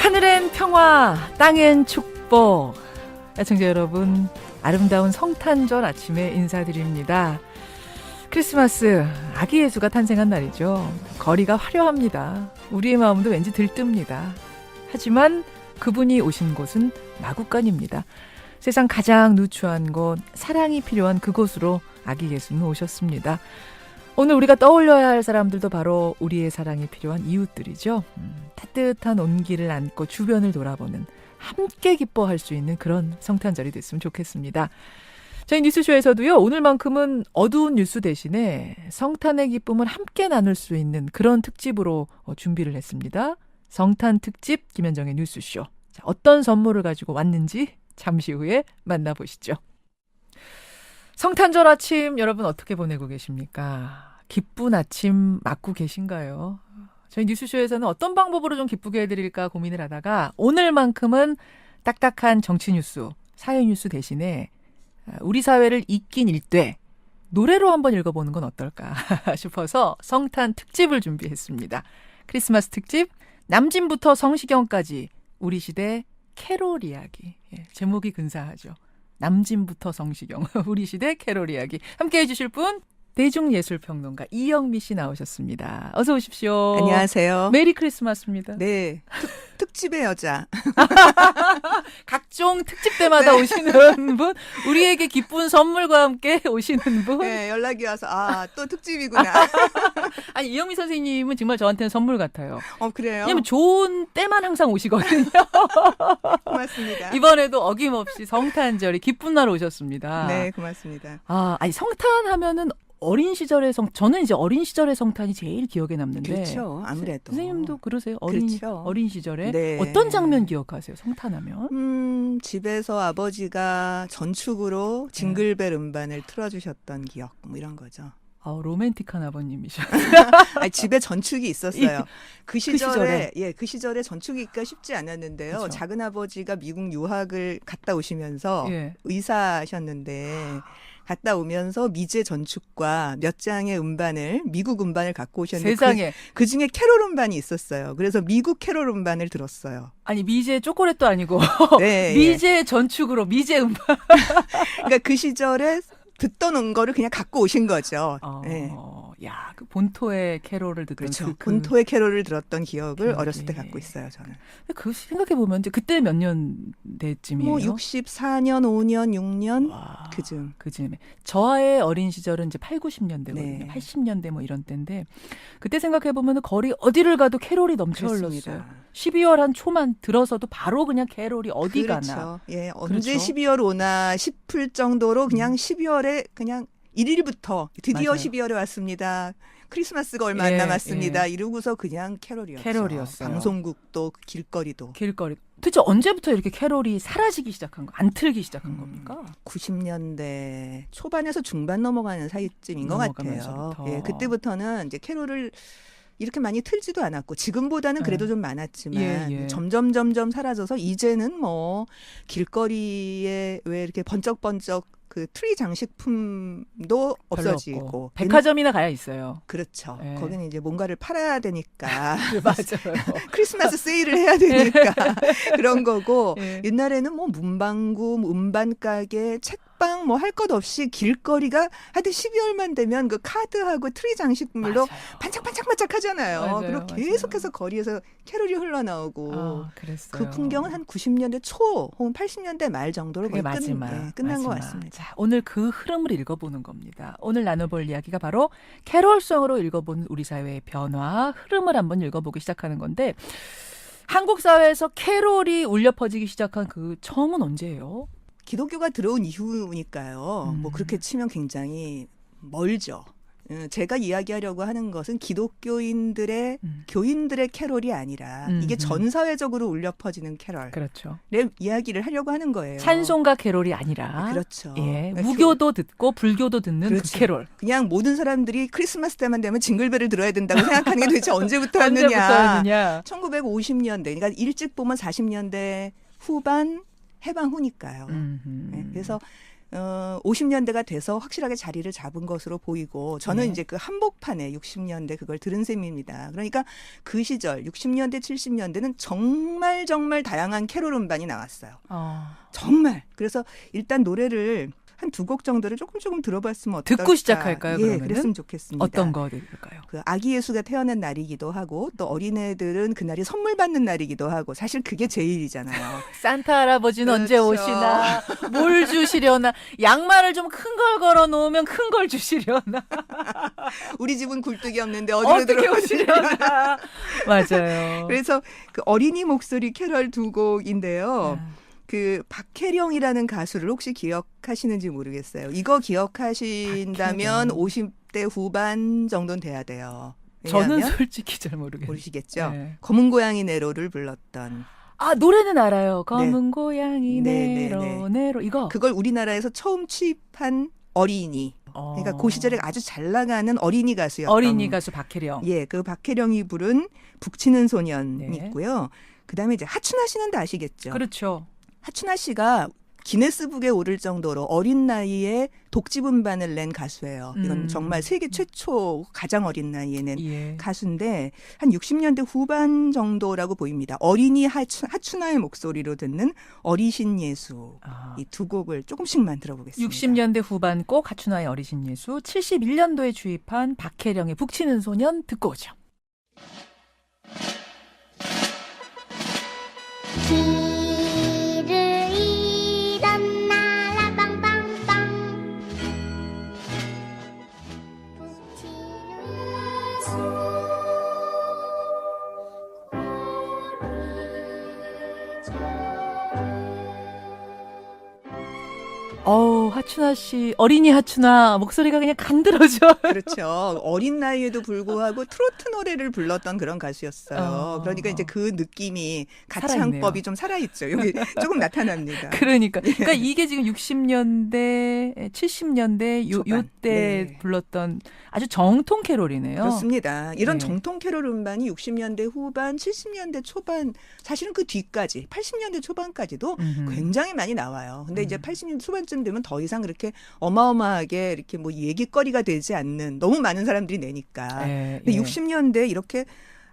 하늘엔 평화, 땅엔 축복. 애청자 여러분, 아름다운 성탄절 아침에 인사드립니다. 크리스마스, 아기 예수가 탄생한 날이죠. 거리가 화려합니다. 우리의 마음도 왠지 들뜹니다. 하지만 그분이 오신 곳은 마구간입니다. 세상 가장 누추한 곳, 사랑이 필요한 그곳으로 아기 예수는 오셨습니다. 오늘 우리가 떠올려야 할 사람들도 바로 우리의 사랑이 필요한 이웃들이죠. 따뜻한 온기를 안고 주변을 돌아보는, 함께 기뻐할 수 있는 그런 성탄절이 됐으면 좋겠습니다. 저희 뉴스쇼에서도요, 오늘만큼은 어두운 뉴스 대신에 성탄의 기쁨을 함께 나눌 수 있는 그런 특집으로 준비를 했습니다. 성탄 특집 김현정의 뉴스쇼. 자, 어떤 선물을 가지고 왔는지 잠시 후에 만나보시죠. 성탄절 아침 여러분 어떻게 보내고 계십니까? 기쁜 아침 맞고 계신가요? 저희 뉴스쇼에서는 어떤 방법으로 좀 기쁘게 해드릴까 고민을 하다가 오늘만큼은 딱딱한 정치 뉴스, 사회 뉴스 대신에 우리 사회를 잊긴 읽되 노래로 한번 읽어보는 건 어떨까 싶어서 성탄 특집을 준비했습니다. 크리스마스 특집, 남진부터 성시경까지 우리 시대 캐롤 이야기. 제목이 근사하죠. 남진부터 성시경, 우리 시대 캐롤 이야기. 함께 해주실 분, 대중예술평론가 이영미 씨 나오셨습니다. 어서 오십시오. 안녕하세요. 메리 크리스마스입니다. 네, 특집의 여자. 각종 특집 때마다 네. 오시는 분, 우리에게 기쁜 선물과 함께 오시는 분. 네, 연락이 와서 또 특집이구나. 아니, 이영미 선생님은 정말 저한테는 선물 같아요. 그래요? 왜냐면 좋은 때만 항상 오시거든요. 고맙습니다. 이번에도 어김없이 성탄절이 기쁜 날 오셨습니다. 네, 고맙습니다. 아니 성탄하면은 어린 시절의 저는 이제 어린 시절의 성탄이 제일 기억에 남는데. 그렇죠. 아무래도. 선생님도 그러세요? 그렇죠. 어린 시절에. 네. 어떤 장면 기억하세요? 성탄하면? 집에서 아버지가 전축으로 징글벨 음반을 틀어주셨던 기억, 뭐 이런 거죠. 로맨틱한 아버님이셔. 집에 전축이 있었어요. 그 시절에 전축이 있기가 쉽지 않았는데요. 그쵸. 작은 아버지가 미국 유학을 갔다 오시면서 의사하셨는데 갔다 오면서 미제 전축과 몇 장의 음반을, 미국 음반을 갖고 오셨는데 세상에. 그 중에 캐롤 음반이 있었어요. 그래서 미국 캐롤 음반을 들었어요. 아니 미제 초콜릿도 아니고 네, 미제 전축으로 미제 음반. 그러니까 그 시절에 듣던 거를 그냥 갖고 오신 거죠. 네. 야, 그 본토의 캐롤을 듣던 그렇죠. 본토의 캐롤을 들었던 기억을 어렸을 때 갖고 있어요, 저는. 그 생각해 보면 이제 그때 몇 년대쯤이에요? 뭐 64년, 5년, 6년 그쯤에. 저의 어린 시절은 이제 8, 90년대거든요. 네. 80년대 뭐 이런 때인데 그때 생각해 보면 거리 어디를 가도 캐롤이 넘쳐 흘렀어요. 12월 한 초만 들어서도 바로 그냥 캐롤이 어디 그렇죠. 가나. 예, 언제 그렇죠? 12월 오나 싶을 정도로 그냥 12월에 그냥 1일부터 드디어 맞아요. 12월에 왔습니다. 크리스마스가 얼마 안 남았습니다. 이러고서 그냥 캐롤이었어요. 방송국도 길거리도. 도대체 언제부터 이렇게 캐롤이 사라지기 시작한 거, 안 틀기 시작한 겁니까? 90년대 초반에서 중반 넘어가는 사이쯤인 것 같아요. 예, 그때부터는 이제 캐롤을 이렇게 많이 틀지도 않았고 지금보다는 그래도 좀 많았지만 점점 사라져서 이제는 뭐 길거리에 왜 이렇게 번쩍번쩍 그 트리 장식품도 없어지고 백화점이나 가야 있어요. 그렇죠. 거기는 이제 뭔가를 팔아야 되니까 맞아요. 크리스마스 세일을 해야 되니까 그런 거고 옛날에는 뭐 문방구, 음반 가게, 책방 뭐 할 것 없이 길거리가 하여튼 12월만 되면 그 카드하고 트리 장식물로 반짝반짝 하잖아요. 그리고 계속해서 거리에서 캐롤이 흘러나오고 그 풍경은 한 90년대 초 혹은 80년대 말 정도로 거의 끝난 것 같습니다. 자, 오늘 그 흐름을 읽어보는 겁니다. 오늘 나눠볼 이야기가 바로 캐롤성으로 읽어보는 우리 사회의 변화, 흐름을 한번 읽어보기 시작하는 건데 한국 사회에서 캐롤이 울려 퍼지기 시작한 그 처음은 언제예요? 기독교가 들어온 이후니까요. 뭐 그렇게 치면 굉장히 멀죠. 제가 이야기하려고 하는 것은 기독교인들의 교인들의 캐롤이 아니라 이게 전 사회적으로 울려 퍼지는 캐롤. 그렇죠. 이야기를 하려고 하는 거예요. 찬송가 캐롤이 아니라. 그렇죠. 무교도 듣고 불교도 듣는 그렇죠. 그 캐롤. 그냥 모든 사람들이 크리스마스 때만 되면 징글벨을 들어야 된다고 생각하는 게 도대체 언제부터였느냐. 1950년대. 그러니까 일찍 보면 40년대 후반 해방 후니까요. 그래서 50년대가 돼서 확실하게 자리를 잡은 것으로 보이고 저는 네. 이제 그 한복판에 60년대 그걸 들은 셈입니다. 그러니까 그 시절 60년대 70년대는 정말 정말 다양한 캐롤 음반이 나왔어요. 정말. 그래서 일단 노래를 한 두 곡 정도를 조금 들어봤으면 어떨까. 듣고 시작할까요? 예, 그러면은? 그랬으면 좋겠습니다. 어떤 거 들을까요? 그 아기 예수가 태어난 날이기도 하고 또 어린애들은 그날이 선물 받는 날이기도 하고 사실 그게 제일이잖아요. 산타 할아버지는 언제 그렇죠. 오시나? 뭘 주시려나? 양말을 좀 큰 걸 걸어 놓으면 큰 걸 주시려나? 우리 집은 굴뚝이 없는데 어디로 어떻게 들어오시려나. 오시려나? 맞아요. 그래서 그 어린이 목소리 캐럴 두 곡인데요. 그 박혜령이라는 가수를 혹시 기억하시는지 모르겠어요. 이거 기억하신다면 박혜령. 50대 후반 정도는 돼야 돼요. 저는 왜냐하면 솔직히 잘 모르겠어요. 모르시겠죠. 네. 검은 고양이 네로를 불렀던 아, 노래는 알아요. 검은 고양이 네, 네로 네. 네로 이거. 그걸 우리나라에서 처음 취입한 어린이. 그러니까 그 시절에 아주 잘 나가는 어린이 가수였던 어린이 가수 박혜령. 예, 그 박혜령이 부른 북치는 소년이 네. 있고요. 그다음에 이제 하춘아 씨는 다 아시겠죠. 그렇죠. 하춘아 씨가 기네스북에 오를 정도로 어린 나이에 독집 음반을 낸 가수예요. 이건 정말 세계 최초 가장 어린 나이에 낸 예. 가수인데 한 60년대 후반 정도라고 보입니다. 어린이 하춘아의 목소리로 듣는 어리신 예수 이 두 곡을 조금씩만 들어보겠습니다. 60년대 후반 꼭 하춘아의 어리신 예수, 71년도에 주입한 박혜령의 북치는 소년 듣고 오죠. 길을 잃은 나라 빵빵빵 북치는 하춘아 씨, 어린이 하춘아 목소리가 그냥 간드러져. 그렇죠. 어린 나이에도 불구하고 트로트 노래를 불렀던 그런 가수였어요. 그러니까 이제 그 느낌이 가창법이 좀 살아있죠. 여기 조금 나타납니다. 그러니까 이게 지금 60년대, 70년대 요때 네. 불렀던 아주 정통 캐롤이네요. 그렇습니다. 이런 네. 정통 캐롤 음반이 60년대 후반, 70년대 초반, 사실은 그 뒤까지 80년대 초반까지도 굉장히 많이 나와요. 근데 이제 80년대 초반쯤 되면 더 이상 그렇게 어마어마하게 이렇게 뭐 얘기거리가 되지 않는 너무 많은 사람들이 내니까. 근데 60년대 이렇게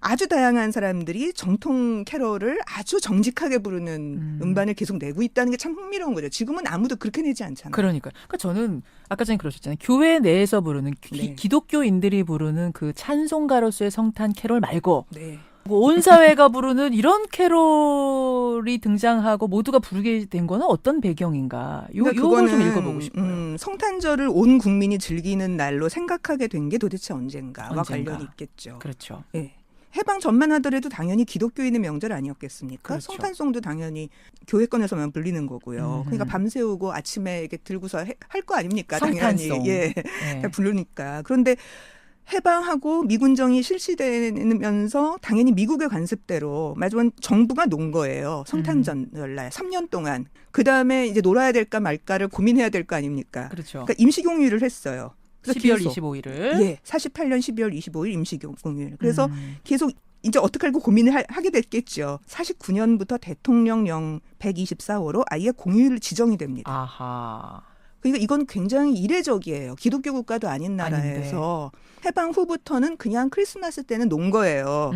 아주 다양한 사람들이 정통 캐롤을 아주 정직하게 부르는 음반을 계속 내고 있다는 게 참 흥미로운 거죠. 지금은 아무도 그렇게 내지 않잖아요. 그러니까 저는 아까 전에 그러셨잖아요. 교회 내에서 부르는 네. 기독교인들이 부르는 그 찬송가로서의 성탄 캐롤 말고 네. 온 사회가 부르는 이런 캐롤이 등장하고 모두가 부르게 된 거는 어떤 배경인가? 요걸 좀 읽어보고 싶어요. 성탄절을 온 국민이 즐기는 날로 생각하게 된 게 도대체 언젠가. 관련이 있겠죠. 그렇죠. 네. 해방 전만 하더라도 당연히 기독교인의 명절 아니었겠습니까? 그렇죠. 성탄송도 당연히 교회권에서만 불리는 거고요. 그러니까 밤새우고 아침에 이렇게 들고서 할 거 아닙니까? 성탄송. 당연히 예, 네. 부르니까. 그런데 해방하고 미군정이 실시되면서 당연히 미국의 관습대로 마지막 정부가 놓은 거예요. 성탄절날 3년 동안. 그다음에 이제 놀아야 될까 말까를 고민해야 될 거 아닙니까? 그렇죠. 그러니까 임시공휴일을 했어요. 12월 25일을. 예, 48년 12월 25일 임시공휴일. 그래서 계속 이제 어떻게 할고 고민을 하게 됐겠죠. 49년부터 대통령령 124호로 아예 공휴일 지정이 됩니다. 아하. 그러니까 이건 굉장히 이례적이에요. 기독교 국가도 아닌 나라에서 해방 후부터는 그냥 크리스마스 때는 논 거예요.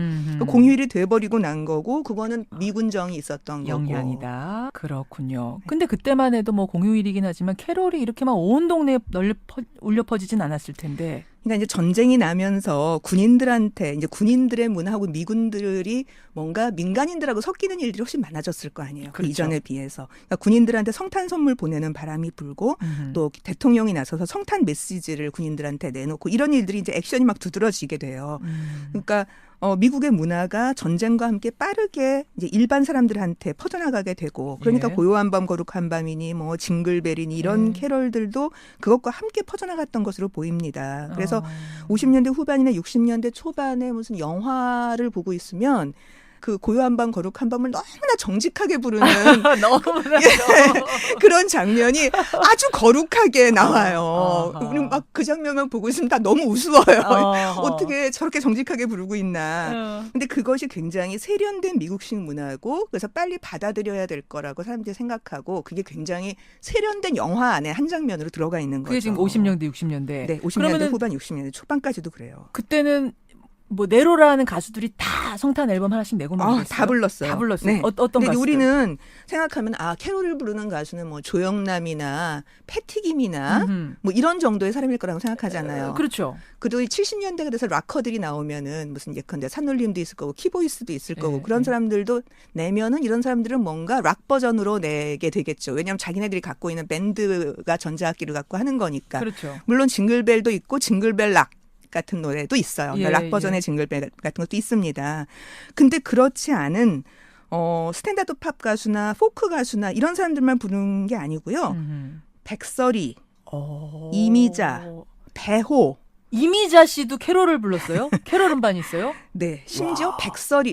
공휴일이 돼버리고 난 거고 그거는 미군정이 있었던 거고. 영향이다. 그렇군요. 근데 그때만 해도 뭐 공휴일이긴 하지만 캐롤이 이렇게 막 온 동네에 울려 퍼지진 않았을 텐데. 그러니까 이제 전쟁이 나면서 군인들한테 이제 군인들의 문화하고 미군들이 뭔가 민간인들하고 섞이는 일들이 훨씬 많아졌을 거 아니에요. 그 그렇죠. 이전에 비해서. 그러니까 군인들한테 성탄 선물 보내는 바람이 불고 또 대통령이 나서서 성탄 메시지를 군인들한테 내놓고 이런 일들이 이제 액션이 막 두드러지게 돼요. 그러니까 미국의 문화가 전쟁과 함께 빠르게 이제 일반 사람들한테 퍼져나가게 되고 그러니까 예. 고요한 밤 거룩한 밤이니 뭐 징글벨이니 이런 캐럴들도 그것과 함께 퍼져나갔던 것으로 보입니다. 그래서 50년대 후반이나 60년대 초반에 무슨 영화를 보고 있으면 그 고요한 밤 거룩한 밤을 너무나 정직하게 부르는 너무나 그런 장면이 아주 거룩하게 나와요. 아하. 우리 막 그 장면만 보고 있으면 다 너무 우스워요. 어허. 어떻게 저렇게 정직하게 부르고 있나. 어. 근데 그것이 굉장히 세련된 미국식 문화고 그래서 빨리 받아들여야 될 거라고 사람들이 생각하고 그게 굉장히 세련된 영화 안에 한 장면으로 들어가 있는 거죠. 그게 지금 50년대 60년대. 네, 50년대 그러면은 후반 60년대 초반까지도 그래요. 그때는 뭐 네로라는 가수들이 다 성탄 앨범 하나씩 내고 막 다 불렀어요. 다 불렀어요. 네. 어떤 근데 가수들? 우리는 생각하면 캐롤을 부르는 가수는 뭐 조영남이나 패티김이나 음흠. 뭐 이런 정도의 사람일 거라고 생각하잖아요. 그렇죠. 그래도 70년대 그래서 락커들이 나오면은 무슨 예컨대 산울림도 있을 거고 키보이스도 있을 거고 네, 그런 네. 사람들도 내면은 이런 사람들은 뭔가 락 버전으로 내게 되겠죠. 왜냐하면 자기네들이 갖고 있는 밴드가 전자악기를 갖고 하는 거니까. 그렇죠. 물론 징글벨도 있고 징글벨 락 같은 노래도 있어요. 예, 락 버전의 예. 징글벨 같은 것도 있습니다. 근데 그렇지 않은 스탠다드 팝 가수나 포크 가수나 이런 사람들만 부르는 게 아니고요. 음흠. 백설이, 오. 이미자, 배호, 이미자 씨도 캐롤을 불렀어요? 캐롤 음반 있어요? 네, 심지어 와.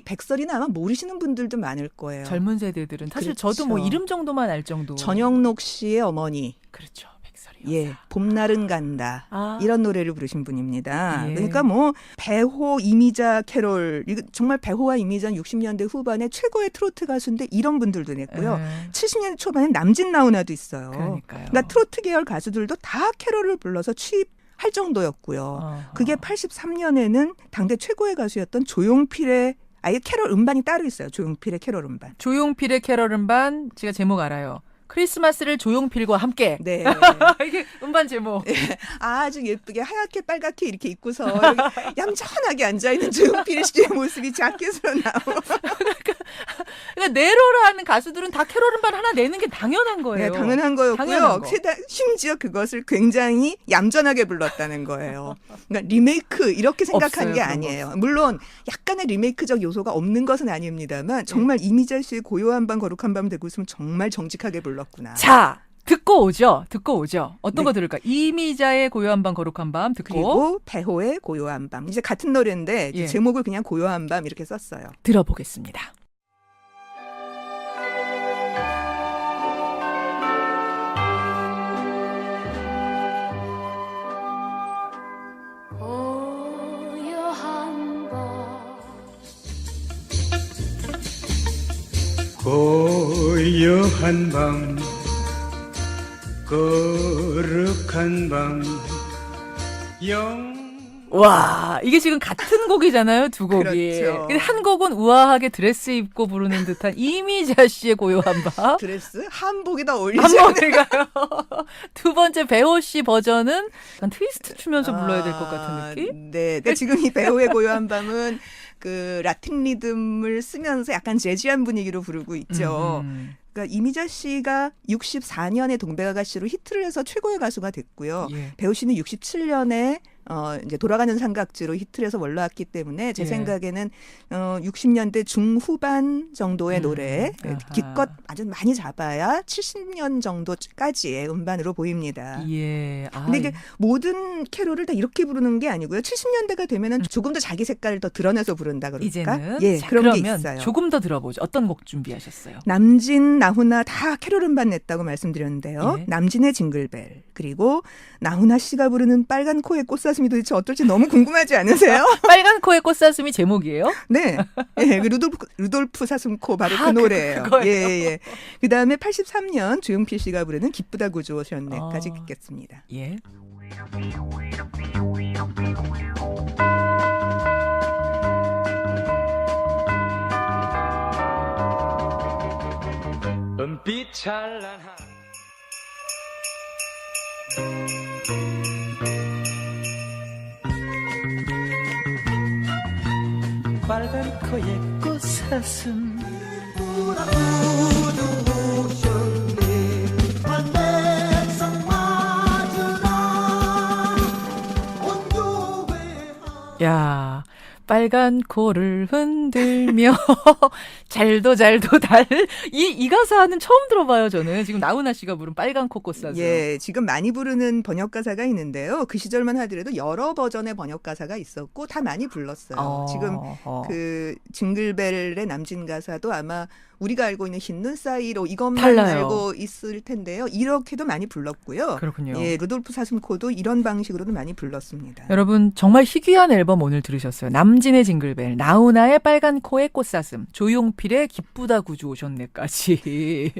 백설이는 아마 모르시는 분들도 많을 거예요. 젊은 세대들은 사실 그렇죠. 저도 뭐 이름 정도만 알 정도. 전영록 씨의 어머니, 그렇죠. 백설이. 예, 봄날은 간다. 아. 이런 노래를 부르신 분입니다. 예. 그러니까 뭐 배호, 이미자, 캐롤 이거 정말 배호와 이미자는 60년대 후반에 최고의 트로트 가수인데 이런 분들도 냈고요. 예. 70년대 초반에 남진 나훈아도 있어요. 그러니까요. 그러니까 트로트 계열 가수들도 다 캐롤을 불러서 취입할 정도였고요. 어허. 그게 83년에는 당대 최고의 가수였던 조용필의 아예 캐롤 음반이 따로 있어요. 조용필의 캐롤 음반. 조용필의 캐롤 음반 제가 제목 알아요. 크리스마스를 조용필과 함께. 네. 이게 음반 제목. 아주 예쁘게 하얗게 빨갛게 이렇게 입고서 이렇게 얌전하게 앉아있는 조용필 씨의 모습이 자켓으로 나오고. 그러니까 네로라는 가수들은 다 캐롤 음반 하나 내는 게 당연한 거예요. 네, 당연한 거였고요. 당연한 거. 심지어 그것을 굉장히 얌전하게 불렀다는 거예요. 그러니까 리메이크 이렇게 생각한 없어요, 게 그런 거 아니에요. 물론 약간의 리메이크적 요소가 없는 것은 아닙니다만 정말 이미자 씨의 고요한 밤 거룩한 밤 되고 있으면 정말 정직하게 불렀구나. 자, 듣고 오죠. 어떤 네. 거 들을까? 이미자의 고요한 밤 거룩한 밤 듣고 그리고 배호의 고요한 밤. 이제 같은 노래인데 예. 제목을 그냥 고요한 밤 이렇게 썼어요. 들어보겠습니다. 고요한 밤 고요한 밤 거룩한 밤 와, 이게 지금 같은 곡이잖아요, 두 곡이. 그렇죠. 근데 한 곡은 우아하게 드레스 입고 부르는 듯한 이미자 씨의 고요한 밤. 드레스 한복이 더 어울리지 한 않아요? 번가요. 두 번째 배호 씨 버전은 약간 트위스트 추면서 불러야 될 것 같은 느낌? 네. 근데 지금 이 배우의 고요한 밤은 그 라틴 리듬을 쓰면서 약간 재즈한 분위기로 부르고 있죠. 그러니까 이미자 씨가 64년에 동백아가씨로 히트를 해서 최고의 가수가 됐고요. 예. 배우 씨는 67년에 이제 돌아가는 삼각지로 히트를 해서 올라왔기 때문에 제 예. 생각에는 60년대 중후반 정도의 노래 아하. 기껏 아주 많이 잡아야 70년 정도까지의 음반으로 보입니다. 예. 아, 근데 이게 모든 캐롤을 다 이렇게 부르는 게 아니고요. 70년대가 되면은 조금 더 자기 색깔을 더 드러내서 부른다 그럴까? 이제는 예, 자, 그런 게 그러면 있어요. 조금 더 들어보죠. 어떤 곡 준비하셨어요? 남진, 나훈아 다 캐롤 음반 냈다고 말씀드렸는데요. 예. 남진의 징글벨 그리고 나훈아 씨가 부르는 빨간 코의 꽃사슴이 도대체 어떨지 너무 궁금하지 않으세요? 빨간 코의 꽃사슴이 제목이에요? 네, 예, 그 루돌프 사슴코 바로 그 노래예요. 그거예요? 예. 그 다음에 83년 조용필 씨가 부르는 기쁘다 구주 오셨네까지 아. 듣겠습니다. 예. 은빛 찬란한 빨간 코의 꽃사슴 야, 빨간 코를 흔들며 잘도 이 가사는 처음 들어봐요. 저는 지금 나훈아 씨가 부른 빨간 코꽃 사슴. 예, 지금 많이 부르는 번역 가사가 있는데요. 그 시절만 하더라도 여러 버전의 번역 가사가 있었고 다 많이 불렀어요. 지금 그 징글벨의 남진 가사도 아마 우리가 알고 있는 흰눈 사이로 이것만 달라요. 알고 있을 텐데요. 이렇게도 많이 불렀고요. 그렇군요. 예, 루돌프 사슴코도 이런 방식으로도 많이 불렀습니다. 여러분 정말 희귀한 앨범 오늘 들으셨어요. 남진의 징글벨, 나훈아의 빨간 코의 꽃사슴, 조용필의 기쁘다 구주 오셨네까지.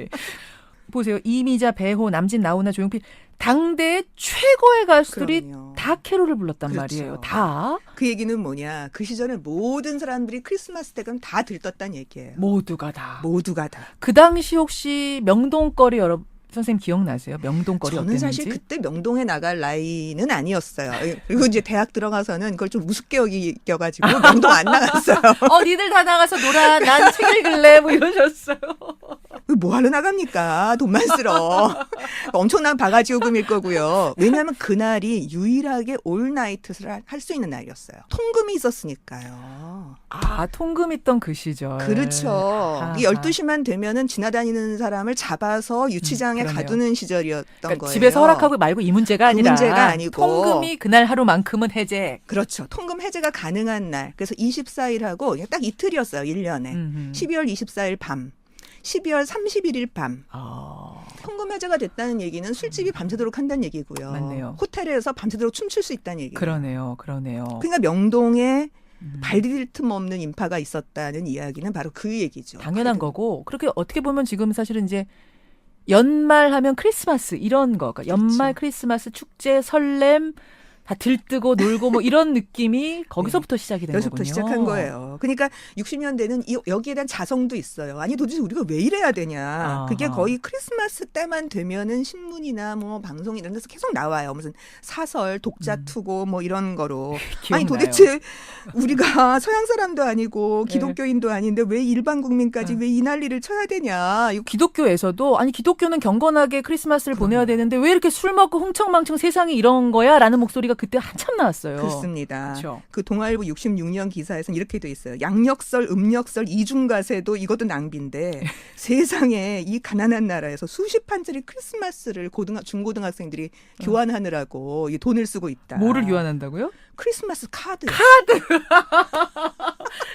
보세요. 이미자, 배호, 남진, 나훈아, 조용필 당대의 최고의 가수들이 그럼요. 다 캐롤을 불렀단 그렇죠. 말이에요. 다. 그 얘기는 뭐냐? 그 시절에 모든 사람들이 크리스마스 때 그럼 다 들떴다는 얘기예요. 모두가 다. 모두가 다. 그 당시 혹시 명동거리 여러분 선생님 기억나세요? 명동거리 저는 어땠는지? 사실 그때 명동에 나갈 나이는 아니었어요. 그리고 이제 대학 들어가서는 그걸 좀 우습게 여겨가지고 명동 안 나갔어요. 니들 다 나가서 놀아. 난 책 읽을래. 뭐 이러셨어요. 뭐 하러 나갑니까? 돈만 쓸어. 엄청난 바가지 요금일 거고요. 왜냐하면 그날이 유일하게 올나이트를 할 수 있는 날이었어요. 통금이 있었으니까요. 아, 통금 있던 그 시절. 그렇죠. 아하. 12시만 되면은 지나다니는 사람을 잡아서 유치장에 그러네요. 가두는 시절이었던 그러니까 거예요. 집에서 허락하고 말고 이 문제가 아니라 문제가 아니고. 통금이 그날 하루만큼은 해제. 그렇죠. 통금 해제가 가능한 날. 그래서 24일하고 딱 이틀이었어요. 1년에. 음흠. 12월 24일 밤. 12월 31일 밤. 통금 해제가 됐다는 얘기는 술집이 밤새도록 한다는 얘기고요. 맞네요. 호텔에서 밤새도록 춤출 수 있다는 얘기예요. 그러네요. 그러니까 명동에 발디딜 틈 없는 인파가 있었다는 이야기는 바로 그 얘기죠. 당연한 거고 그렇게 어떻게 보면 지금 사실은 이제 연말하면 크리스마스 이런 거, 그러니까 연말 그렇죠. 크리스마스 축제 설렘 다 들뜨고 놀고 뭐 이런 느낌이 거기서부터 시작이 된 여기서부터 거군요. 시작한 거예요. 그러니까 60년대는 여기에 대한 자성도 있어요. 아니 도대체 우리가 왜 이래야 되냐. 아하. 그게 거의 크리스마스 때만 되면은 신문이나 뭐 방송 이런 데서 계속 나와요. 무슨 사설, 독자 투고 뭐 이런 거로. 아니 기억나요. 도대체 우리가 서양 사람도 아니고 네. 기독교인도 아닌데 왜 일반 국민까지 왜 이 난리를 쳐야 되냐. 이거 기독교에서도 아니 기독교는 경건하게 크리스마스를 보내야 되는데 왜 이렇게 술 먹고 흥청망청 세상이 이런 거야? 라는 목소리가 그때 한참 나왔어요. 그렇습니다. 그렇죠. 그 동아일보 66년 기사에서는 이렇게 돼 있어요. 양력설, 음력설, 이중가세도 이것도 낭비인데 세상에 이 가난한 나라에서 수십 판짜리 크리스마스를 중고등학생들이 교환하느라고 이 돈을 쓰고 있다. 뭐를 교환한다고요? 크리스마스 카드.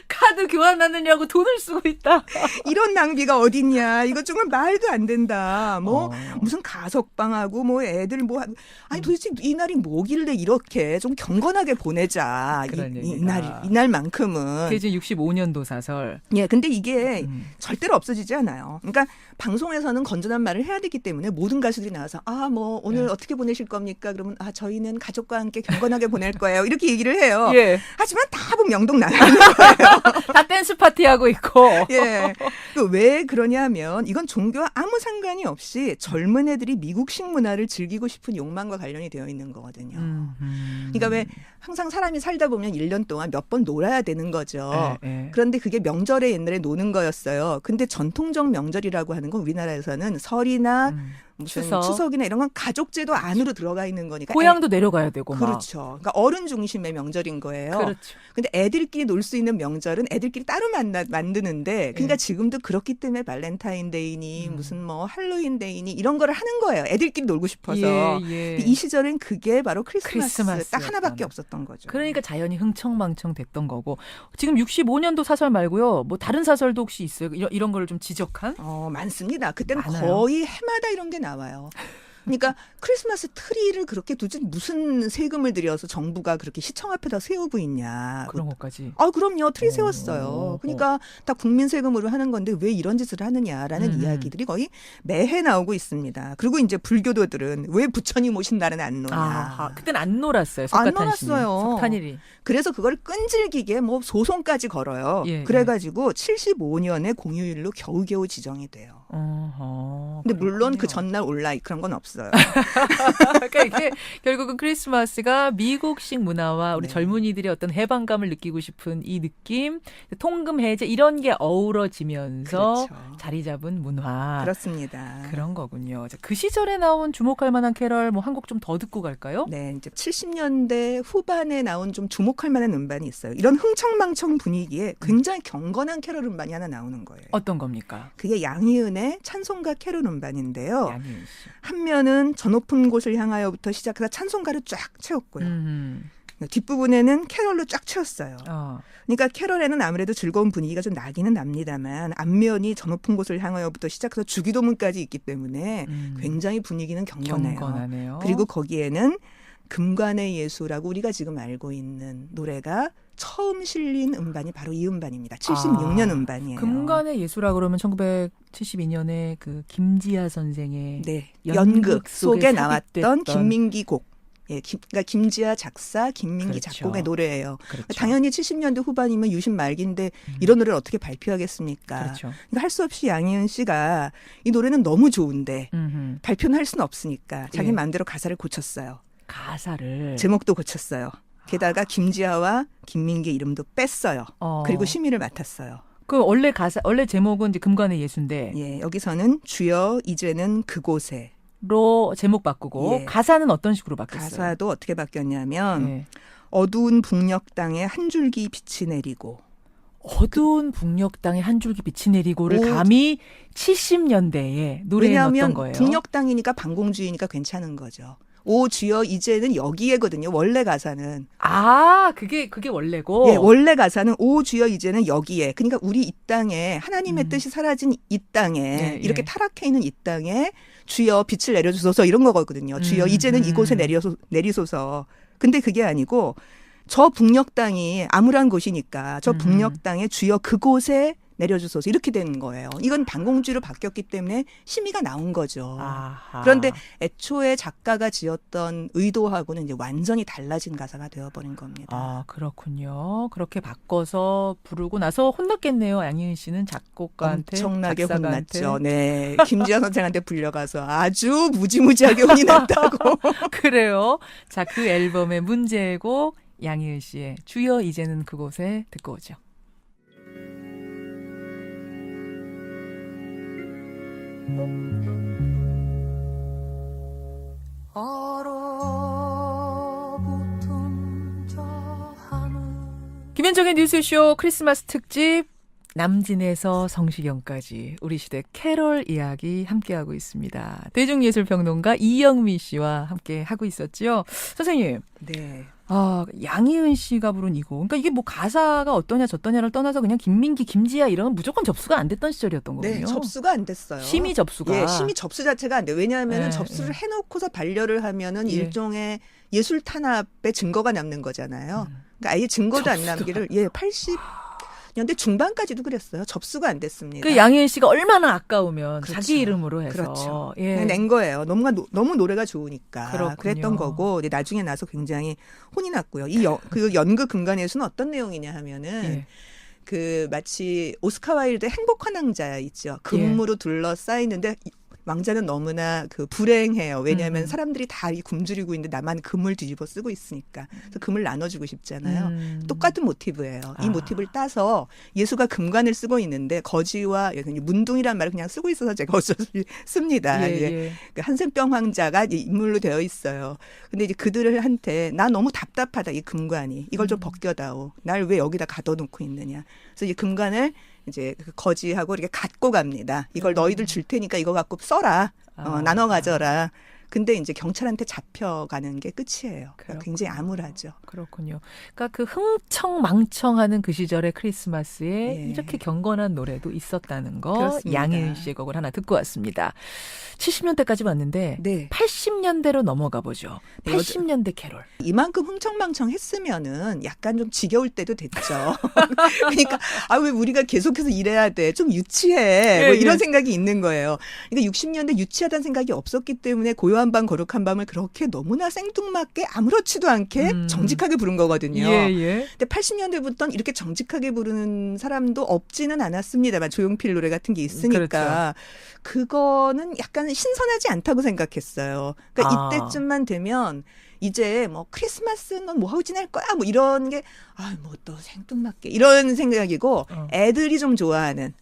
카드 교환하느냐고 돈을 쓰고 있다. 이런 낭비가 어딨냐. 이거 정말 말도 안 된다. 뭐 무슨 가석방하고 뭐 애들 뭐 아니 도대체 이날이 뭐길래 이렇게 좀 경건하게 보내자. 그런 얘기가. 이날만큼은. 그게 이제 65년도 사설. 예, 근데 이게 절대로 없어지지 않아요. 그러니까 방송에서는 건전한 말을 해야 되기 때문에 모든 가수들이 나와서 뭐 오늘 어떻게 보내실 겁니까? 그러면 저희는 가족과 함께 경건하게 보낼 거예요. 이렇게 얘기를 해요. 예. 하지만 다 명동 나가는 거예요. 다 댄스 파티 하고 있고. 예. 왜 그러냐면 이건 종교와 아무 상관이 없이 젊은 애들이 미국식 문화를 즐기고 싶은 욕망과 관련이 되어 있는 거거든요. 그러니까 왜 항상 사람이 살다 보면 1년 동안 몇 번 놀아야 되는 거죠. 그런데 그게 명절에 옛날에 노는 거였어요. 근데 전통적 명절이라고 하는 건 우리나라에서는 설이나 무슨 추석이나 이런 건 가족제도 안으로 들어가 있는 거니까. 고향도 내려가야 되고 막. 그렇죠. 그러니까 어른 중심의 명절인 거예요. 그렇죠. 근데 애들끼리 놀 수 있는 명절은 애들끼리 따로 만드는데 그러니까 지금도 그렇기 때문에 발렌타인데이니 무슨 뭐 할로윈데이니 이런 거를 하는 거예요. 애들끼리 놀고 싶어서. 예. 이 시절엔 그게 바로 크리스마스 딱 크리스마스였던. 하나밖에 없었던 거죠. 그러니까 자연이 흥청망청 됐던 거고. 지금 65년도 사설 말고요. 뭐 다른 사설도 혹시 있어요? 이런 거를 좀 지적한? 많습니다. 그때는 많아요. 거의 해마다 이런 게 나와요. 그러니까 크리스마스 트리를 그렇게 두지 무슨 세금을 들여서 정부가 그렇게 시청 앞에다 세우고 있냐. 그런 것까지. 그럼요. 트리 세웠어요. 그러니까 다 국민 세금으로 하는 건데 왜 이런 짓을 하느냐라는 이야기들이 거의 매해 나오고 있습니다. 그리고 이제 불교도들은 왜 부처님 오신 날은 안 노냐. 그때는 안 놀았어요. 안 석가탄신일. 놀았어요. 석탄일이. 그래서 그걸 끈질기게 뭐 소송까지 걸어요. 예, 그래가지고 75년에 공휴일로 겨우겨우 지정이 돼요. 근데 물론 그 그렇군요. 전날 온라인 그런 건 없어요. 그러니까 이게 결국은 크리스마스가 미국식 문화와 우리 네. 젊은이들의 어떤 해방감을 느끼고 싶은 이 느낌, 통금 해제 이런 게 어우러지면서 그렇죠. 자리 잡은 문화. 그렇습니다. 그런 거군요. 자, 그 시절에 나온 주목할 만한 캐럴 뭐 한 곡 좀 더 듣고 갈까요? 네, 이제 70년대 후반에 나온 좀 주목할 만한 음반이 있어요. 이런 흥청망청 분위기에 굉장히 경건한 캐럴 음반이 하나 나오는 거예요. 어떤 겁니까? 그게 양희은의 찬송가 캐롤 음반인데요. 양희은 씨. 한 면은 저 높은 곳을 향하여부터 시작해서 찬송가를 쫙 채웠고요. 뒷부분에는 캐롤로 쫙 채웠어요. 그러니까 캐롤에는 아무래도 즐거운 분위기가 좀 나기는 납니다만 앞면이 저 높은 곳을 향하여부터 시작해서 주기도문까지 있기 때문에 굉장히 분위기는 경건해요. 경건하네요. 그리고 거기에는 금관의 예수라고 우리가 지금 알고 있는 노래가 처음 실린 음반이 바로 이 음반입니다. 76년 음반이에요. 금관의 예수라 그러면 1972년에 그 김지아 선생의 네, 연극 연극 속에 속에 나왔던 삽입됐던 김민기 곡. 예, 그러니까 김지아 작사, 김민기 그렇죠. 작곡의 노래예요. 그렇죠. 당연히 70년대 후반이면 유신 말기인데 이런 노래를 어떻게 발표하겠습니까? 그렇죠. 그러니까 할 수 없이 양희은 씨가 이 노래는 너무 좋은데 발표는 할 수는 없으니까 자기 예. 마음대로 가사를 고쳤어요. 가사를 제목도 고쳤어요. 게다가 김지아와 김민기 이름도 뺐어요. 그리고 심의를 맡았어요. 그 원래 원래 제목은 이제 금관의 예수인데 예, 여기서는 주여 이제는 그곳에 로 제목 바꾸고 예. 가사는 어떤 식으로 바뀌었어요? 가사도 어떻게 바뀌었냐면 예. 어두운 북녘 땅에 한 줄기 빛이 내리고 어두운 북녘 땅에 한 줄기 빛이 내리고를 오. 감히 70년대에 노래에 넣었던 왜냐하면 거예요. 북녘 땅이니까 반공주의니까 괜찮은 거죠. 오 주여 이제는 여기에거든요. 원래 가사는. 그게 원래고. 예, 원래 가사는 오 주여 이제는 여기에. 그러니까 우리 이 땅에 하나님의 뜻이 사라진 이 땅에 네, 이렇게 예. 타락해 있는 이 땅에 주여 빛을 내려주소서 이런 거거든요. 주여 이제는 이곳에 내리소서. 근데 그게 아니고 저 북녘 땅이 암울한 곳이니까 저 북녘 땅에 주여 그곳에 내려주소서 이렇게 되는 거예요. 이건 반공주의로 바뀌었기 때문에 심의가 나온 거죠. 아하. 그런데 애초에 작가가 지었던 의도하고는 이제 완전히 달라진 가사가 되어버린 겁니다. 그렇군요. 그렇게 바꿔서 부르고 나서 혼났겠네요. 양희은 씨는 작곡가한테, 엄청나게 작사가한테. 혼났죠. 네, 김지아 선생한테 불려가서 아주 무지무지하게 혼이 났다고. 그래요. 자, 그 앨범의 문제곡 양희은 씨의 주여 이제는 그곳에 듣고 오죠. 김현정의 뉴스쇼 크리스마스 특집 남진에서 성시경까지 우리 시대 캐롤 이야기 함께하고 있습니다. 대중예술평론가 이영미 씨와 함께 하고 있었죠. 선생님. 네. 양희은 씨가 부른 이 곡. 그러니까 이게 뭐 가사가 어떠냐 저떠냐를 떠나서 그냥 김민기, 김지아 이런 무조건 접수가 안 됐던 시절이었던 거군요. 네, 접수가 안 됐어요. 심의 접수가. 예, 심의 접수 자체가 안 돼요. 왜냐하면 네, 접수를 해놓고서 반려를 하면은 예. 일종의 예술 탄압의 증거가 남는 거잖아요. 그러니까 아예 증거도 안 접수가. 남기를 80년대 중반까지도 그랬어요. 접수가 안 됐습니다. 그 양희은 씨가 얼마나 아까우면 그렇죠. 자기 이름으로 해서 그렇죠. 예. 그냥 낸 거예요. 너무 노래가 좋으니까 그렇군요. 그랬던 거고 근데 나중에 나서 굉장히 혼이 났고요. 그 연극 금관예수는 어떤 내용이냐 하면은 예. 그 마치 오스카 와일드의 행복한 왕자 있죠. 금으로 둘러싸이는데 왕자는 너무나 그 불행해요. 왜냐하면 사람들이 다 굶주리고 있는데 나만 금을 뒤집어 쓰고 있으니까. 그래서 금을 나눠주고 싶잖아요. 똑같은 모티브예요. 이 모티브를 따서 예수가 금관을 쓰고 있는데 거지와 문둥이란 말을 그냥 쓰고 있어서 제가 어쩔 수 없이 씁니다. 예. 그 한센병 황자가 인물로 되어 있어요. 근데 이제 그들한테 나 너무 답답하다 이 금관이 이걸 좀 벗겨다오. 날 왜 여기다 가둬놓고 있느냐. 그래서 이 금관을 이제 그 거지하고 이렇게 갖고 갑니다. 이걸 너희들 줄 테니까 이거 갖고 써라. 나눠 가져라. 근데 이제 경찰한테 잡혀가는 게 끝이에요. 그러니까 굉장히 암울하죠. 그렇군요. 그러니까 그 흥청망청하는 그 시절의 크리스마스에 예. 이렇게 경건한 노래도 있었다는 거 그렇습니다. 양희은 씨의 곡을 하나 듣고 왔습니다. 70년대까지 봤는데 네. 80년대로 넘어가 보죠. 네, 80년대 캐롤. 이만큼 흥청망청 했으면은 약간 좀 지겨울 때도 됐죠. 그러니까 왜 우리가 계속해서 이래야 돼? 좀 유치해. 뭐 예, 이런 예. 생각이 있는 거예요. 그러니까 60년대 유치하다는 생각이 없었기 때문에 고요한 고요한 밤 거룩한 밤을 그렇게 너무나 생뚱맞게 아무렇지도 않게 정직하게 부른 거거든요. 예, 예. 근데 80년대부터는 이렇게 정직하게 부르는 사람도 없지는 않았습니다만 조용필 노래 같은 게 있으니까 그거는 약간 신선하지 않다고 생각했어요. 그러니까 이때쯤만 되면 이제 뭐 크리스마스는 뭐 하고 지낼 거야 뭐 이런 게 뭐 또 생뚱맞게 이런 생각이고 애들이 좀 좋아하는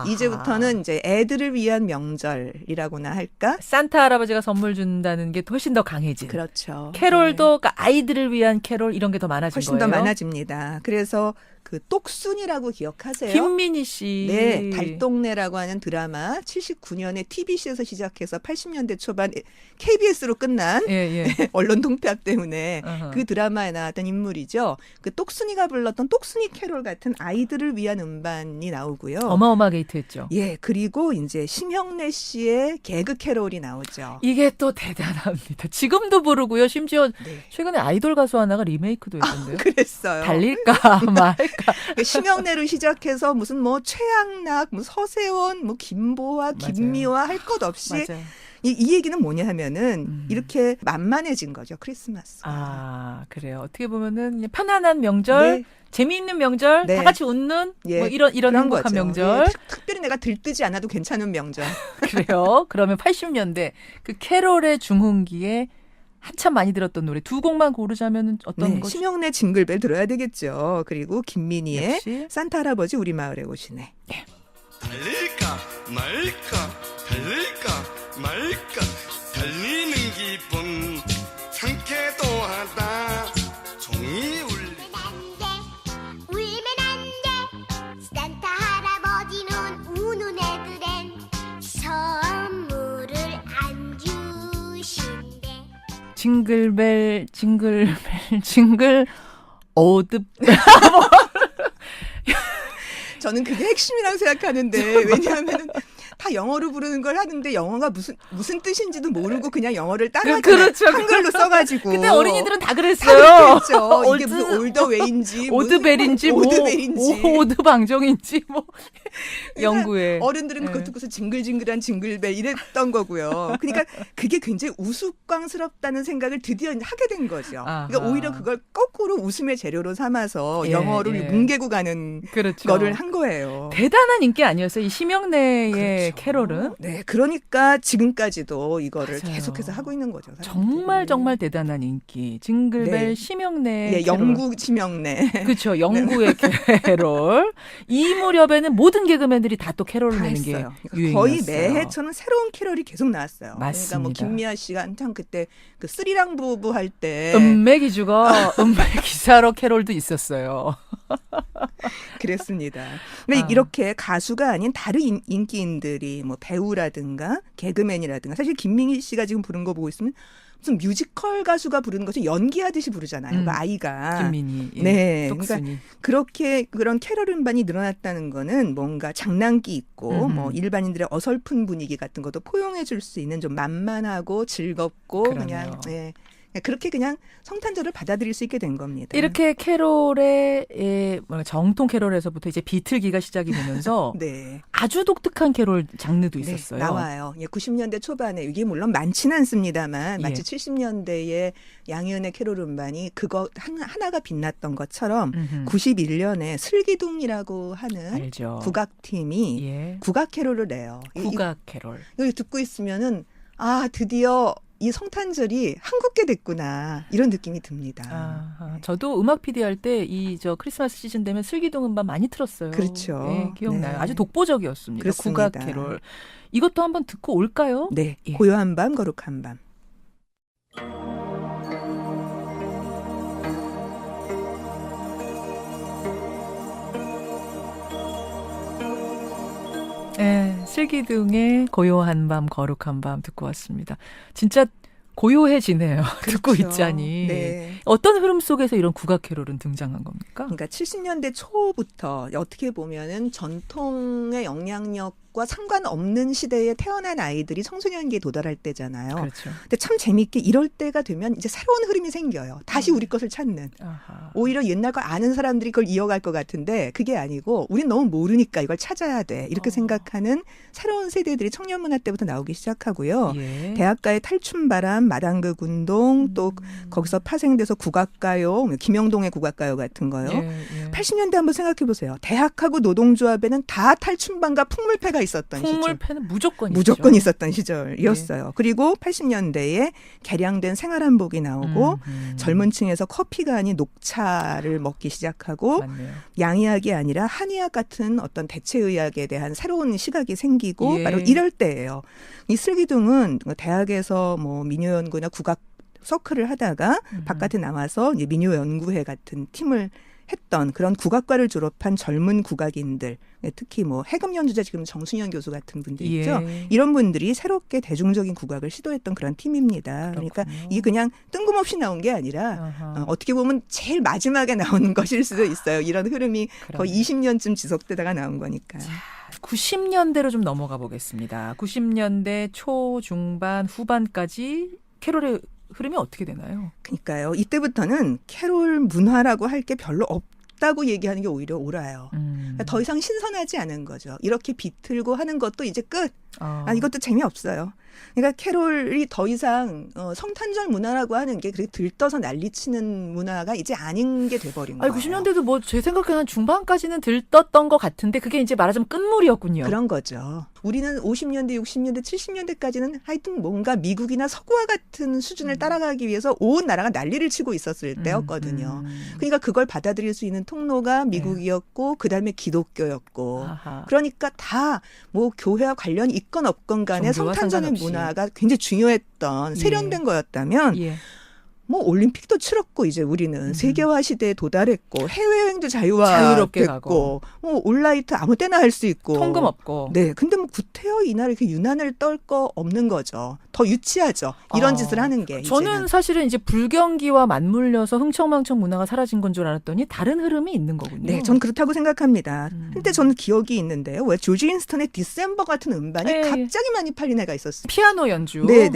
이제부터는 이제 애들을 위한 명절이라고나 할까? 산타 할아버지가 선물 준다는 게 훨씬 더 강해진. 그렇죠. 캐롤도 그러니까 아이들을 위한 캐롤 이런 게 더 많아진 훨씬 거예요. 더 많아집니다. 그래서 그 똑순이라고 기억하세요? 김민희 씨. 네, 달동네라고 하는 드라마 79년에 TBC에서 시작해서 80년대 초반 KBS로 끝난 예, 예. 언론 통폐합 때문에 어허. 그 드라마에 나왔던 인물이죠. 그 똑순이가 불렀던 똑순이 캐롤 같은 아이들을 위한 음반이 나오고요. 어마어마하게 히트했죠. 예, 그리고 이제 심형래 씨의 개그 캐롤이 나오죠. 이게 또 대단합니다. 지금도 부르고요. 심지어 네. 최근에 아이돌 가수 하나가 리메이크도 했던데요. 그랬어요. 달릴까 말까. 심형래로 시작해서 무슨 뭐 최양락, 뭐 서세원, 뭐 김보아, 맞아요. 김미화 할 것 없이 맞아요. 이 얘기는 뭐냐 하면은 이렇게 만만해진 거죠. 크리스마스. 아, 그래요. 어떻게 보면은 그냥 편안한 명절, 네. 재미있는 명절, 네. 다 같이 웃는 예, 뭐 이런 그런 행복한 거죠. 명절. 예, 특별히 내가 들뜨지 않아도 괜찮은 명절. 그래요. 그러면 80년대 그 캐롤의 중흥기에 한참 많이 들었던 노래 두 곡만 고르자면은 어떤 네, 것이 심형래 징글벨 들어야 되겠죠. 그리고 김민희의 역시 산타 할아버지 우리 마을에 오시네. 달릴까 말까 달릴까 말까 달리는 기분 상쾌도 하다 종이 울리 울면 안돼 산타 할아버지는 우는 애들엔 선물을 안 주신대. 징글벨 징글벨 징글 오드 저는 그게 핵심이라고 생각하는데 왜냐하면은 다 영어로 부르는 걸 하는데 영어가 무슨 뜻인지도 모르고 그냥 영어를 따라하잖아요. 그렇죠. 한글로 써가지고. 근데 어린이들은 다 다 그랬어요. 그랬죠. 이게 무슨 올더웨이인지 오드벨인지 뭐 오드벨인지 오드방정인지 뭐 영구에 어른들은 그거 듣고서 징글징글한 징글벨 이랬던 거고요. 그러니까 그게 굉장히 우스꽝스럽다는 생각을 드디어 하게 된 거죠. 아하. 그러니까 오히려 그걸 거꾸로 웃음의 재료로 삼아서 예, 영어를 예. 뭉개고 가는 그렇죠. 거를 한 거예요. 대단한 인기 아니었어요. 이 심영래의 그렇죠. 캐롤은 네, 그러니까 지금까지도 이거를 맞아요. 계속해서 하고 있는 거죠. 사람들이. 정말 대단한 인기. 징글벨 네. 심영래 예, 캐롤. 영구 치명네. 그렇죠. 영구의 캐롤. 이 무렵에는 모든 개그맨들이 다 또 캐롤을 다 내는 게 했어요. 유행이었어요. 거의 매해 저는 새로운 캐럴이 계속 나왔어요. 맞습니다. 그러니까 뭐 김미아 씨가 한참 그때 그 쓰리랑 부부 할 때 은맥이 죽어 은맥 기사로 캐롤도 있었어요. 그랬습니다. 근데 아. 이렇게 가수가 아닌 다른 인기인들이 뭐 배우라든가 개그맨이라든가 사실 김민희 씨가 지금 부른 거 보고 있으면 무슨 뮤지컬 가수가 부르는 것을 연기하듯이 부르잖아요. 그 아이가. 김민희. 예. 네, 똑순이. 그렇게 그런 캐럴 음반이 늘어났다는 거는 뭔가 장난기 있고 뭐 일반인들의 어설픈 분위기 같은 것도 포용해 줄 수 있는 좀 만만하고 즐겁고 그러네요. 그냥 그렇게 그냥 성탄절을 받아들일 수 있게 된 겁니다. 이렇게 캐롤의 정통 캐롤에서부터 이제 비틀기가 시작이 되면서 네. 아주 독특한 캐롤 장르도 있었어요. 네, 나와요. 90년대 초반에 이게 물론 많지는 않습니다만 마치 예. 70년대의 양희은의 캐롤 음반이 그거 하나가 빛났던 것처럼 음흠. 91년에 슬기둥이라고 하는 알죠. 국악팀이 예. 국악 캐롤을 내요. 국악 캐롤. 이걸 듣고 있으면은 드디어 이 성탄절이 한국게 됐구나 이런 느낌이 듭니다. 저도 음악 PD 할 때 크리스마스 시즌 되면 슬기동 음반 많이 틀었어요. 그렇죠. 예, 기억나요. 네. 아주 독보적이었습니다. 그렇습니다. 국악 캐롤. 이것도 한번 듣고 올까요? 네, 예. 고요한 밤 거룩한 밤. 예, 슬기둥의 고요한 밤 거룩한 밤 듣고 왔습니다. 진짜 고요해지네요. 듣고 그렇죠. 있자니. 네. 어떤 흐름 속에서 이런 국악 캐롤은 등장한 겁니까? 그러니까 70년대 초부터 어떻게 보면은 전통의 영향력과 것과 상관없는 시대에 태어난 아이들이 청소년기에 도달할 때잖아요. 그렇죠. 근데 참 재미있게 이럴 때가 되면 이제 새로운 흐름이 생겨요. 다시 우리 것을 찾는. 아하. 오히려 옛날 거 아는 사람들이 그걸 이어갈 것 같은데 그게 아니고 우린 너무 모르니까 이걸 찾아야 돼. 이렇게 생각하는 새로운 세대들이 청년문화 때부터 나오기 시작하고요. 예. 대학가의 탈춤바람, 마당극 운동, 또 거기서 파생돼서 국악가요, 김영동의 국악가요 같은 거요. 예. 80년대 한번 생각해 보세요. 대학하고 노동조합에는 다 탈춤반과 풍물패가 있었던 시절. 풍물패는 무조건 무조건 있죠. 있었던 시절이었어요. 그리고 80년대에 개량된 생활한복이 나오고 젊은 층에서 커피가 아닌 녹차를 먹기 시작하고 맞네요. 양의학이 아니라 한의학 같은 어떤 대체의학에 대한 새로운 시각이 생기고 예. 바로 이럴 때예요. 이 슬기둥은 대학에서 뭐 민요연구나 국악 서클을 하다가 바깥에 나와서 이제 민요연구회 같은 팀을 했던 그런 국악과를 졸업한 젊은 국악인들, 특히 뭐 해금 연주자 지금 정순현 교수 같은 분들 있죠. 예. 이런 분들이 새롭게 대중적인 국악을 시도했던 그런 팀입니다. 그러니까 그렇군요. 이게 그냥 뜬금없이 나온 게 아니라 아하. 어떻게 보면 제일 마지막에 나오는 것일 수도 있어요. 이런 흐름이 거의 그러네요. 20년쯤 지속되다가 나온 거니까요. 90년대로 좀 넘어가 보겠습니다. 90년대 초, 중반, 후반까지 캐롤의 흐름이 어떻게 되나요? 그러니까요. 이때부터는 캐롤 문화라고 할 게 별로 없다고 얘기하는 게 오히려 옳아요. 그러니까 더 이상 신선하지 않은 거죠. 이렇게 비틀고 하는 것도 이제 끝. 이것도 재미없어요. 그러니까 캐롤이 더 이상 성탄절 문화라고 하는 게 그렇게 들떠서 난리치는 문화가 이제 아닌 게 돼버린 거예요. 90년대도 뭐 제 생각에 한 중반까지는 들떴던 것 같은데 그게 이제 말하자면 끝물이었군요. 그런 거죠. 우리는 50년대, 60년대, 70년대까지는 하여튼 뭔가 미국이나 서구와 같은 수준을 따라가기 위해서 온 나라가 난리를 치고 있었을 때였거든요. 그러니까 그걸 받아들일 수 있는 통로가 미국이었고 그다음에 기독교였고 아하. 그러니까 다 뭐 교회와 관련이 있건 없건 간에 종교와 성탄절의 상관없이. 문화가 굉장히 중요했던 세련된 거였다면 예. 뭐 올림픽도 치렀고 이제 우리는 세계화 시대에 도달했고 해외여행도 자유롭게 자유화됐고 가고. 뭐 온라이트 아무 때나 할 수 있고 통금 없고. 네, 근데 뭐 구태여 이날 이렇게 유난을 떨 거 없는 거죠. 더 유치하죠. 이런 짓을 하는 게. 저는 이제는. 사실은 이제 불경기와 맞물려서 흥청망청 문화가 사라진 건 줄 알았더니 다른 흐름이 있는 거군요. 네, 전 그렇다고 생각합니다. 근데 저는 기억이 있는데요. 왜 조지 윈스턴의 디셈버 같은 음반이 네. 갑자기 많이 팔린 애가 있었어요. 피아노 연주. 네.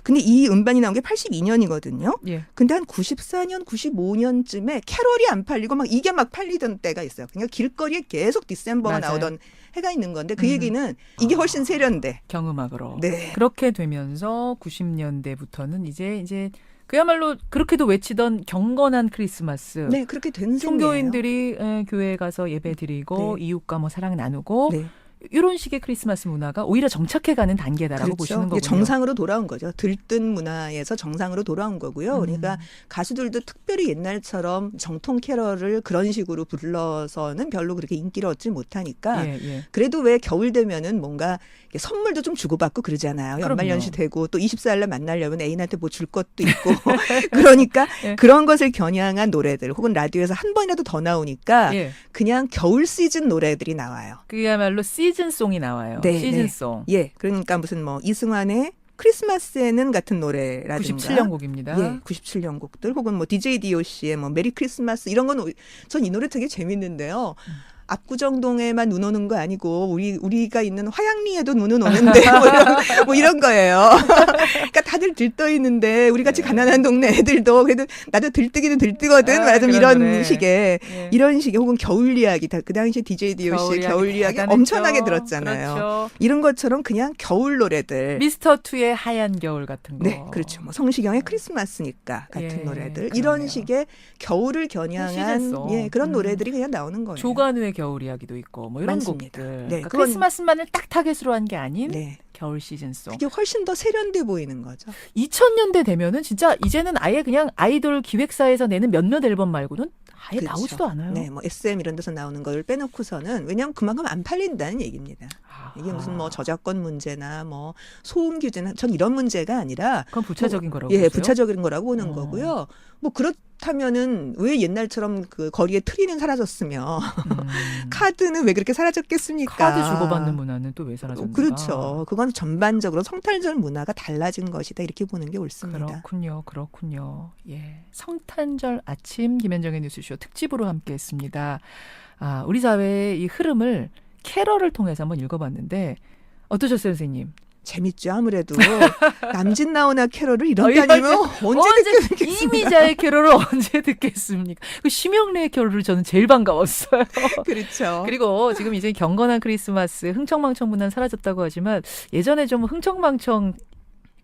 근데 이 음반이 나온 게 82년이거든요. 예. 근데 한 94년, 95년쯤에 캐롤이 안 팔리고 막 이게 막 팔리던 때가 있어요. 그러니까 길거리에 계속 디셈버가 맞아요. 나오던 해가 있는 건데 그 얘기는 이게 훨씬 세련돼. 경음악으로. 네. 그렇게 되면서 90년대부터는 이제 그야말로 그렇게도 외치던 경건한 크리스마스. 네, 그렇게 된 셈이에요. 종교인들이 교회에 가서 예배 드리고 네. 이웃과 뭐 사랑 나누고 네. 이런 식의 크리스마스 문화가 오히려 정착해가는 단계다라고 보시는 거군요. 이게 정상으로 돌아온 거죠. 들뜬 문화에서 정상으로 돌아온 거고요. 그러니까 가수들도 특별히 옛날처럼 정통 캐럴을 그런 식으로 불러서는 별로 그렇게 인기를 얻지 못하니까 예. 그래도 왜 겨울 되면은 뭔가 선물도 좀 주고받고 그러잖아요. 연말연시 되고 또 24일 날 만나려면 애인한테 뭐 줄 것도 있고 그러니까 예. 그런 것을 겨냥한 노래들 혹은 라디오에서 한 번이라도 더 나오니까 예. 그냥 겨울 시즌 노래들이 나와요. 그야말로 시즌송이 나와요. 네, 시즌송. 예, 그러니까 무슨 뭐 이승환의 크리스마스에는 같은 노래라든가 97년 곡입니다. 예, 97년 곡들 혹은 뭐 DJ DOC의 뭐 메리 크리스마스 이런 건 전 이 노래 되게 재밌는데요. 압구정동에만 눈 오는 거 아니고 우리가 있는 화양리에도 눈은 오는데 뭐 이런 거예요. 그러니까 다들 들떠 있는데 우리 같이 가난한 동네 애들도 그래도 나도 들뜨기는 들뜨거든. 말하자면 그런 이런 노래. 식의 예. 이런 식의 혹은 겨울 이야기 그 당시 DJ DOC 겨울 이야기 대단했죠. 엄청나게 들었잖아요. 그렇죠. 이런 것처럼 그냥 겨울 노래들. 미스터 투의 하얀 겨울 같은 거. 네, 그렇죠. 뭐 성시경의 크리스마스니까 같은 예, 노래들. 그러네요. 이런 식의 겨울을 겨냥한 시즌송. 그런 노래들이 그냥 나오는 거예요. 조관우의 겨울 이야기도 있고 뭐 이런 많습니다. 곡들. 네, 그러니까 그건- 크리스마스만을 딱 타겟으로 한 게 아닌 네. 겨울 시즌송. 그게 훨씬 더 세련돼 보이는 거죠. 2000년대 되면은 진짜 이제는 아예 그냥 아이돌 기획사에서 내는 몇몇 앨범 말고는 아예 그렇죠. 나오지도 않아요. 네, 뭐 SM 이런 데서 나오는 걸 빼놓고서는 왜냐하면 그만큼 안 팔린다는 얘기입니다. 이게 무슨 뭐 저작권 문제나 뭐 소음 규제나 전 이런 문제가 아니라 그건 부차적인 거라고 예, 보세요? 부차적인 거라고 보는 어. 거고요. 뭐 그렇다면은 왜 옛날처럼 그 거리에 트리는 사라졌으며 카드는 왜 그렇게 사라졌겠습니까? 카드 주고받는 문화는 또 왜 사라졌는가? 그렇죠. 그건 전반적으로 성탄절 문화가 달라진 것이다 이렇게 보는 게 옳습니다. 그렇군요. 예. 성탄절 아침 김현정의 뉴스쇼 특집으로 함께했습니다. 우리 사회의 이 흐름을 캐럴을 통해서 한번 읽어봤는데 어떠셨어요, 선생님? 재밌죠. 아무래도 남진 나오나 캐롤을 이런 단위면 언제 듣겠습니까? 이미자의 캐럴을 언제 듣겠습니까? 그 심영래의 캐럴을 저는 제일 반가웠어요. 그렇죠. 그리고 지금 이제 경건한 크리스마스, 흥청망청 문화는 사라졌다고 하지만 예전에 좀 흥청망청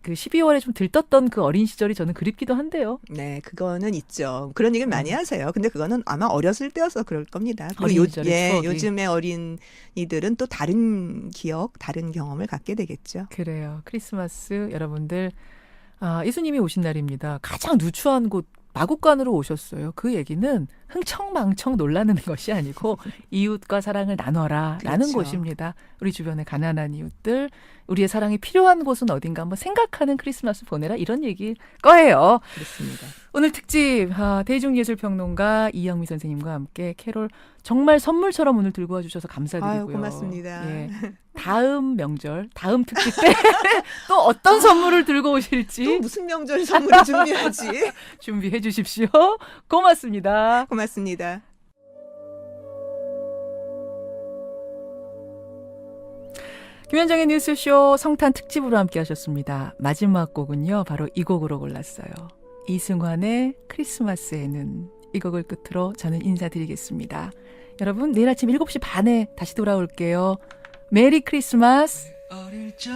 그 12월에 좀 들떴던 그 어린 시절이 저는 그립기도 한데요. 네, 그거는 있죠. 그런 얘기를 많이 하세요. 근데 그거는 아마 어렸을 때여서 그럴 겁니다. 어린 시절의 추억이. 요즘의 어린이들은 또 다른 기억, 다른 경험을 갖게 되겠죠. 그래요. 크리스마스 여러분들 예수님이 오신 날입니다. 가장 누추한 곳 마국간으로 오셨어요. 그 얘기는 흥청망청 놀라는 것이 아니고 이웃과 사랑을 나눠라 라는 그렇죠. 곳입니다. 우리 주변에 가난한 이웃들, 우리의 사랑이 필요한 곳은 어딘가 한번 생각하는 크리스마스 보내라 이런 얘기일 거예요. 그렇습니다. 오늘 특집 대중예술평론가 이영미 선생님과 함께 캐롤 정말 선물처럼 오늘 들고 와주셔서 감사드리고요. 아유, 고맙습니다. 예. 다음 명절, 다음 특집 때 또 어떤 선물을 들고 오실지 또 무슨 명절 선물을 준비하지? 준비해 주십시오. 고맙습니다. 고맙습니다. 김현정의 뉴스쇼 성탄 특집으로 함께 하셨습니다. 마지막 곡은요. 바로 이 곡으로 골랐어요. 이승환의 크리스마스에는 이 곡을 끝으로 저는 인사드리겠습니다. 여러분 내일 아침 7시 반에 다시 돌아올게요. 메리 크리스마스. 어릴 적